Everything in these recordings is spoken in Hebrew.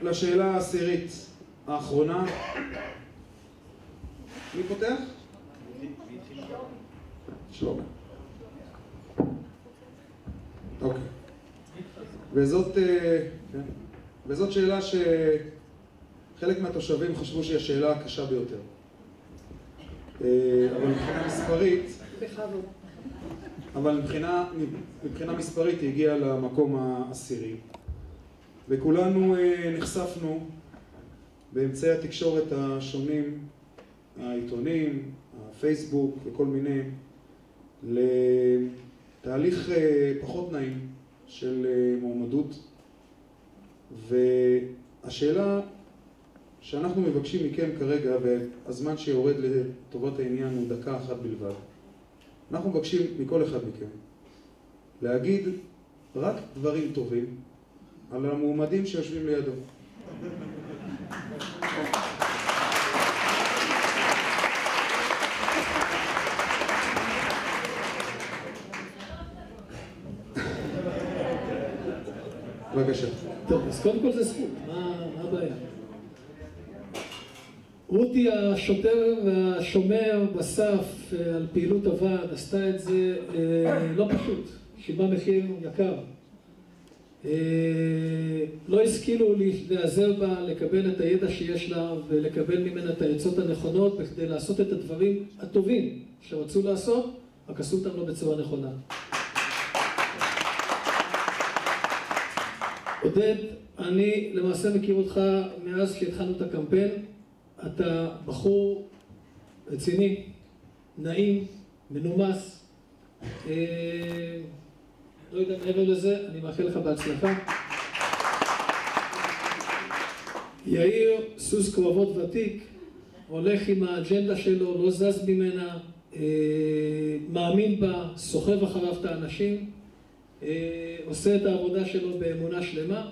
לשאלה העשירית האחרונה. מי פותח? שלומי. אוקיי. וזאת שאלה שחלק מהתושבים חשבו שהיא השאלה הקשה ביותר. אבל מבחינה מספרית היא הגיעה למקום העשירי. וכולנו נחשפנו באמצעי התקשורת השונים, העיתונים, הפייסבוק וכל מיני, לתהליך פחות נעים של מועמדות. והשאלה שאנחנו מבקשים מכם כרגע, והזמן שיורד לטובת העניין הוא דקה אחת בלבד, אנחנו מבקשים מכל אחד מכם להגיד רק דברים טובים על המועמדים שיושבים לידו. בבקשה. טוב, אז קודם כל זה זכות, מה הבעיה? רותי השוטר והשומר בסף על פעילות הוועד עשתה את זה לא פשוט, שילמה מחיר יקר. לא השכילו להיעזר בה, לקבל את הידע שיש לה ולקבל ממנה את העצות הנכונות בכדי לעשות את הדברים הטובים שרצו לעשות, רק עשו אותם לא בצורה נכונה. עודד, אני למעשה מכיר אותך מאז שהתחלנו את הקמפיין. אתה בחור רציני, נעים, מנומס. לא יודע מעבר לזה, אני מאחל לך בהצלחה. יאיר, סוס קרבות ותיק, הולך עם האג'נדה שלו, לא זז ממנה, מאמין בה, סוחב אחריו את האנשים, עושה את העבודה שלו באמונה שלמה.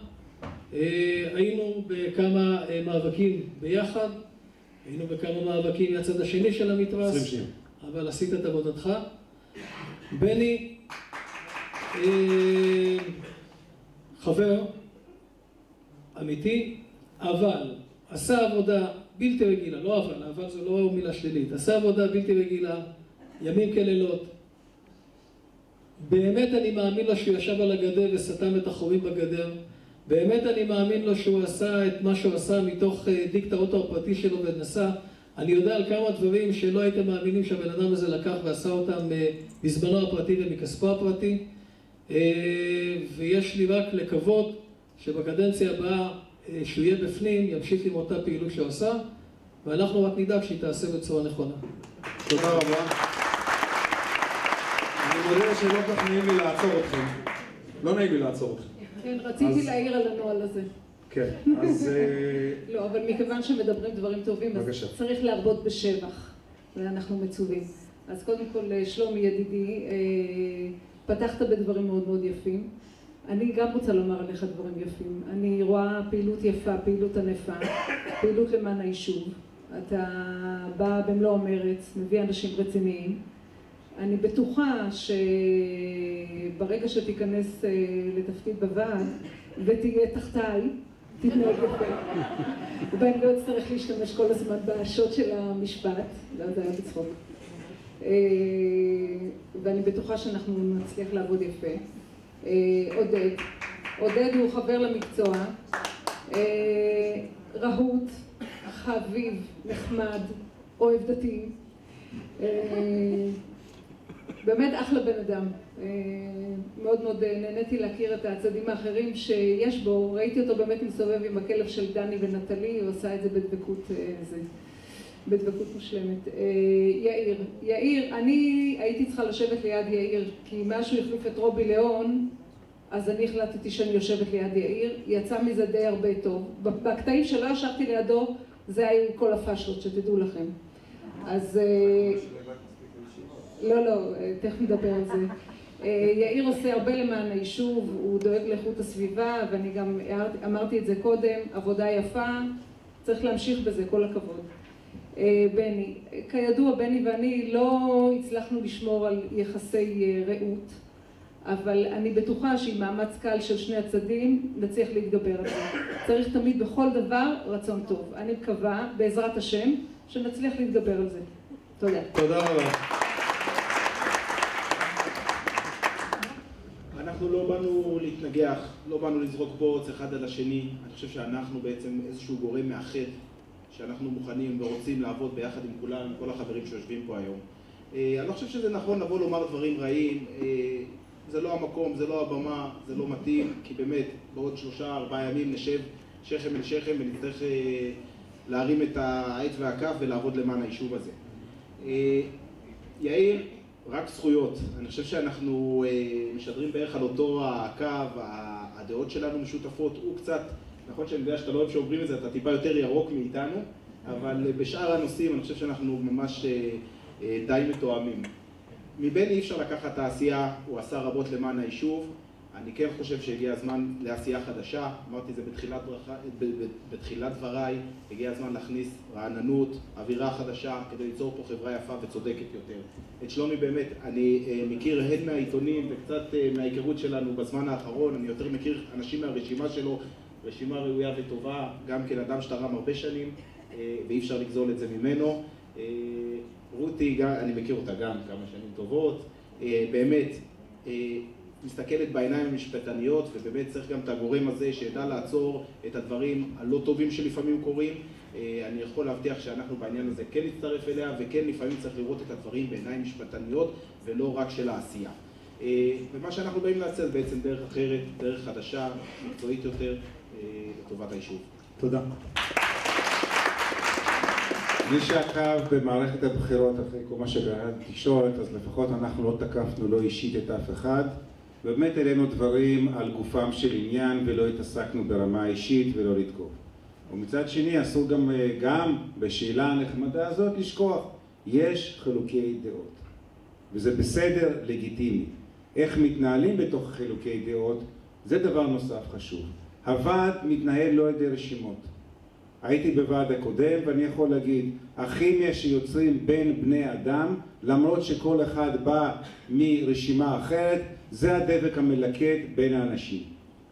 היינו בכמה מאבקים ביחד, היינו בכמה מאבקים מהצד השני של המתרס, אבל עשית את עבודתך. בני, חבר אמיתי, אבל עשה עבודה בלתי רגילה, לא אבל זו לא מילה שלילית, עשה עבודה בלתי רגילה, ימים כלילות. באמת אני מאמין לו שהוא ישב על הגדר וסתם את החורים בגדר. באמת אני מאמין לו שהוא עשה את מה שהוא עשה מתוך דיקט האוטו הפרטי שלו ונסע. אני יודע על כמה דברים שלא הייתם מאמינים שהבן אדם הזה לקח ועשה אותם בזמנו הפרטי ומכספו הפרטי. ויש לי רק לקוות שבקדנציה הבאה שהוא יהיה בפנים, ימשיך עם אותה פעילות שהוא עשה, ואנחנו רק נדאג שהיא תעשה בצורה נכונה. תודה רבה. אני מודה שלא כך נעים לי לעצור אתכם. לא נעים לי לעצור אתכם. כן, רציתי להעיר על הנוהל הזה. כן, אז... לא, אבל מכיוון שמדברים דברים טובים, אז צריך להרבות בשבח, ואנחנו מצווים. אז קודם כל, שלומי ידידי, פתחת בדברים מאוד מאוד יפים. אני גם רוצה לומר עליך דברים יפים. אני רואה פעילות יפה, פעילות ענפה, פעילות למען היישוב. אתה בא במלוא המרץ, מביא אנשים רציניים. אני בטוחה שברגע שתיכנס לתפקיד בוועד ותהיה תחתיי, תתנהג יפה. ואני לא אצטרך להשתמש כל הזמן בשוט של המשפט, לא, זה היה בצחוק. ואני בטוחה שאנחנו נצליח לעבוד יפה. עודד הוא חבר למקצוע, רהוט, חביב, נחמד, אוהב דתי. באמת אחלה בן אדם. מאוד מאוד נהניתי להכיר את הצדים האחרים שיש בו. ראיתי אותו באמת מסתובב עם הכלב של דני ונטלי, הוא עשה את זה בדבקות מושלמת. יאיר, אני הייתי צריכה לשבת ליד יאיר, כי מאז שהוא החליף את רובי ליאון, אז אני החלטתי שאני יושבת ליד יאיר. יצא מזה די הרבה טוב. בקטעים שלא ישבתי לידו, זה היו כל הפשלות, שתדעו לכם. אז... לא, תכף נדבר על זה. יאיר עושה הרבה למען היישוב, הוא דואג לאיכות הסביבה, ואני גם אמרתי את זה קודם, עבודה יפה, צריך להמשיך בזה, כל הכבוד. בני, כידוע, בני ואני לא הצלחנו לשמור על יחסי רעות, אבל אני בטוחה שעם מאמץ קל של שני הצדדים נצליח להתגבר על זה. צריך תמיד בכל דבר רצון טוב. אני מקווה, בעזרת השם, שנצליח להתגבר על זה. תודה. תודה רבה. אנחנו לא באנו להתנגח, לא באנו לזרוק בוץ אחד על השני. אני חושב שאנחנו בעצם איזשהו גורם מאחד, שאנחנו מוכנים ורוצים לעבוד ביחד עם כולם, עם כל החברים שיושבים פה היום. אני לא חושב שזה נכון לבוא לומר דברים רעים, זה לא המקום, זה לא הבמה, זה לא מתאים, כי באמת בעוד 3-4 ימים נשב שכם אל שכם ונצטרך להרים את העט והכף ולעבוד למען היישוב הזה. יאיר, רק זכויות. אני חושב שאנחנו משדרים בערך על אותו הקו, הדעות שלנו משותפות. הוא קצת, נכון שאני יודע שאתה לא אוהב שאומרים את זה, אתה טיפה יותר ירוק מאיתנו, אבל בשאר הנושאים אני חושב שאנחנו ממש די מתואמים. מבני אי אפשר לקחת את העשייה, הוא עשה רבות למען היישוב. אני כן חושב שהגיע הזמן לעשייה חדשה, אמרתי זה בתחילת דבריי, הגיע הזמן להכניס רעננות, אווירה חדשה, כדי ליצור פה חברה יפה וצודקת יותר. את שלומי באמת, אני מכיר הן מהעיתונים וקצת מההיכרות שלנו בזמן האחרון, אני יותר מכיר אנשים מהרשימה שלו, רשימה ראויה וטובה, גם כן אדם שתרם הרבה שנים, ואי אפשר לגזול את זה ממנו. רותי, אני מכיר אותה גם כמה שנים טובות, באמת, מסתכלת בעיניים המשפטניות, ובאמת צריך גם את הגורם הזה שידע לעצור את הדברים הלא טובים שלפעמים קורים. אני יכול להבטיח שאנחנו בעניין הזה כן נצטרף אליה, וכן לפעמים צריך לראות את הדברים בעיניים משפטניות, ולא רק של העשייה. ומה שאנחנו באים לעשות בעצם דרך אחרת, דרך חדשה, מקצועית יותר, לטובת היישוב. תודה. מי שעקב במערכת הבחירות אחרי כל מה שקרה בתקשורת, אז לפחות אנחנו לא תקפנו לא אישית את אף אחד. באמת העלינו דברים על גופם של עניין ולא התעסקנו ברמה אישית ולא לתקוף. ומצד שני אסור גם בשאלה הנחמדה הזאת לשכוח. יש חילוקי דעות. וזה בסדר, לגיטימי. איך מתנהלים בתוך חילוקי דעות, זה דבר נוסף חשוב. הוועד מתנהל לא על ידי רשימות. הייתי בוועד הקודם ואני יכול להגיד, הכימיה שיוצרים בין בני אדם, למרות שכל אחד בא מרשימה אחרת, זה הדבק המלכד בין האנשים.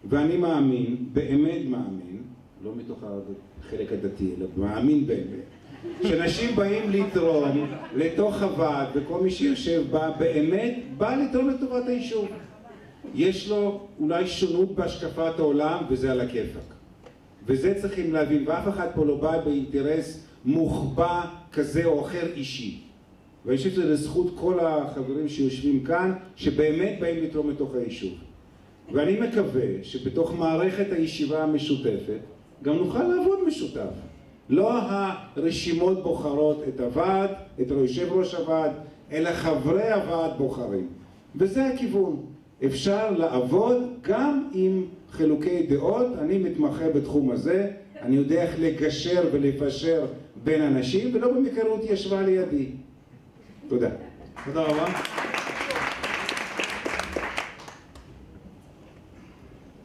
ואני מאמין, באמת מאמין, לא מתוך החלק הדתי, אלא מאמין באמת, שאנשים באים לתרום לתוך הוועד, וכל מי שיושב בה באמת בא לתרום לטובת היישוב. יש לו אולי שונות בהשקפת העולם, וזה על הכיפק. וזה צריכים להבין, ואף אחד פה לא בא באינטרס מוחבא כזה או אחר אישי. ואני חושב שזה לזכות כל החברים שיושבים כאן, שבאמת באים לתרום לתוך היישוב. ואני מקווה שבתוך מערכת הישיבה המשותפת, גם נוכל לעבוד משותף. לא הרשימות בוחרות את הוועד, את יושב ראש הוועד, אלא חברי הוועד בוחרים. וזה הכיוון. אפשר לעבוד גם עם חילוקי דעות. אני מתמחה בתחום הזה, אני יודע איך לגשר ולפשר בין אנשים, ולא במקרה רותי ישבה לידי. תודה. תודה רבה.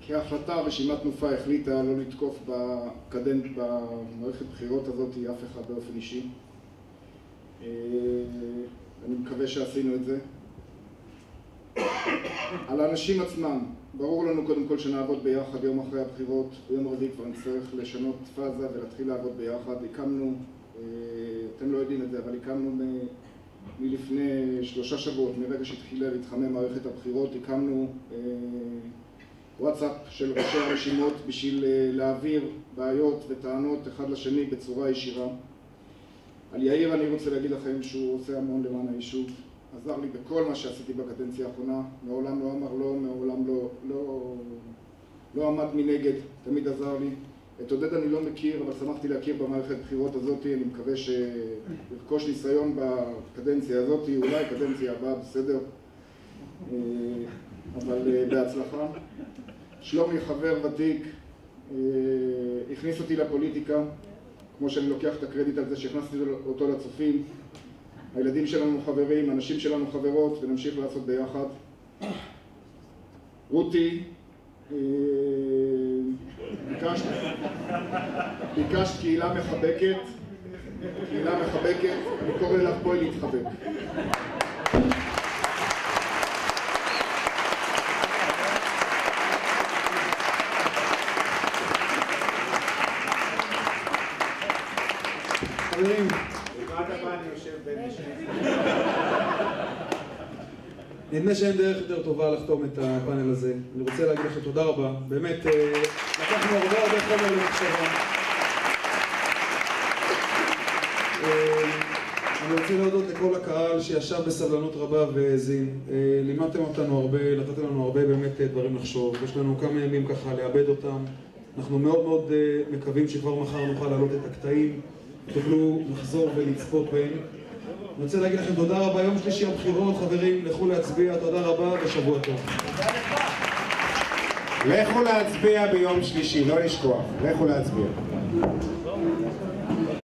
כהחלטה, רשימת תנופה החליטה לא לתקוף במערכת בחירות הזאת אף אחד באופן אישי. אני מקווה שעשינו את זה. על האנשים עצמם, ברור לנו קודם כל שנעבוד ביחד יום אחרי הבחירות, ביום רביעי כבר נצטרך לשנות פאזה ולהתחיל לעבוד ביחד. הקמנו, אתם לא יודעים את זה, אבל הקמנו מלפני 3 שבועות, מרגע שהתחילה להתחמם מערכת הבחירות, הקמנו וואטסאפ של ראשי הרשימות בשביל להעביר בעיות וטענות אחד לשני בצורה ישירה. על יאיר אני רוצה להגיד לכם שהוא עושה המון למען היישוב. עזר לי בכל מה שעשיתי בקדנציה האחרונה, מעולם לא אמר לא, מעולם לא עמד מנגד, תמיד עזר לי. את עודד אני לא מכיר, אבל שמחתי להכיר במערכת בחירות הזאת, אני מקווה שירכוש ניסיון בקדנציה הזאת, אולי קדנציה הבאה בסדר, אבל בהצלחה. שלומי חבר ותיק, הכניס אותי לפוליטיקה, כמו שאני לוקח את הקרדיט על זה שהכנסתי אותו לצופים. הילדים שלנו חברים, הנשים שלנו חברות, ונמשיך לעשות ביחד. רותי, ביקשת קהילה מחבקת, אני קורא לך בואי להתחבק. חברים. לקראת הבא אני יושב בין שני. נדמה שאין דרך יותר טובה לחתום את הפאנל הזה. אני רוצה להגיד לכם תודה רבה. באמת, לקחנו הרבה חומר למחשבה. אני רוצה להודות לכל הקהל שישב בסבלנות רבה והאזין. לימדתם אותנו הרבה, נתתם לנו הרבה באמת דברים לחשוב. יש לנו כמה ימים ככה לאבד אותם. אנחנו מאוד מאוד מקווים שכבר מחר נוכל להעלות את הקטעים. תוכלו לחזור ולצפות בהם. אני רוצה להגיד לכם תודה רבה. יום שלישי הבחירות, חברים, לכו להצביע. תודה רבה ושבוע טוב. לכו להצביע ביום שלישי, לא לשכוח. לכו להצביע.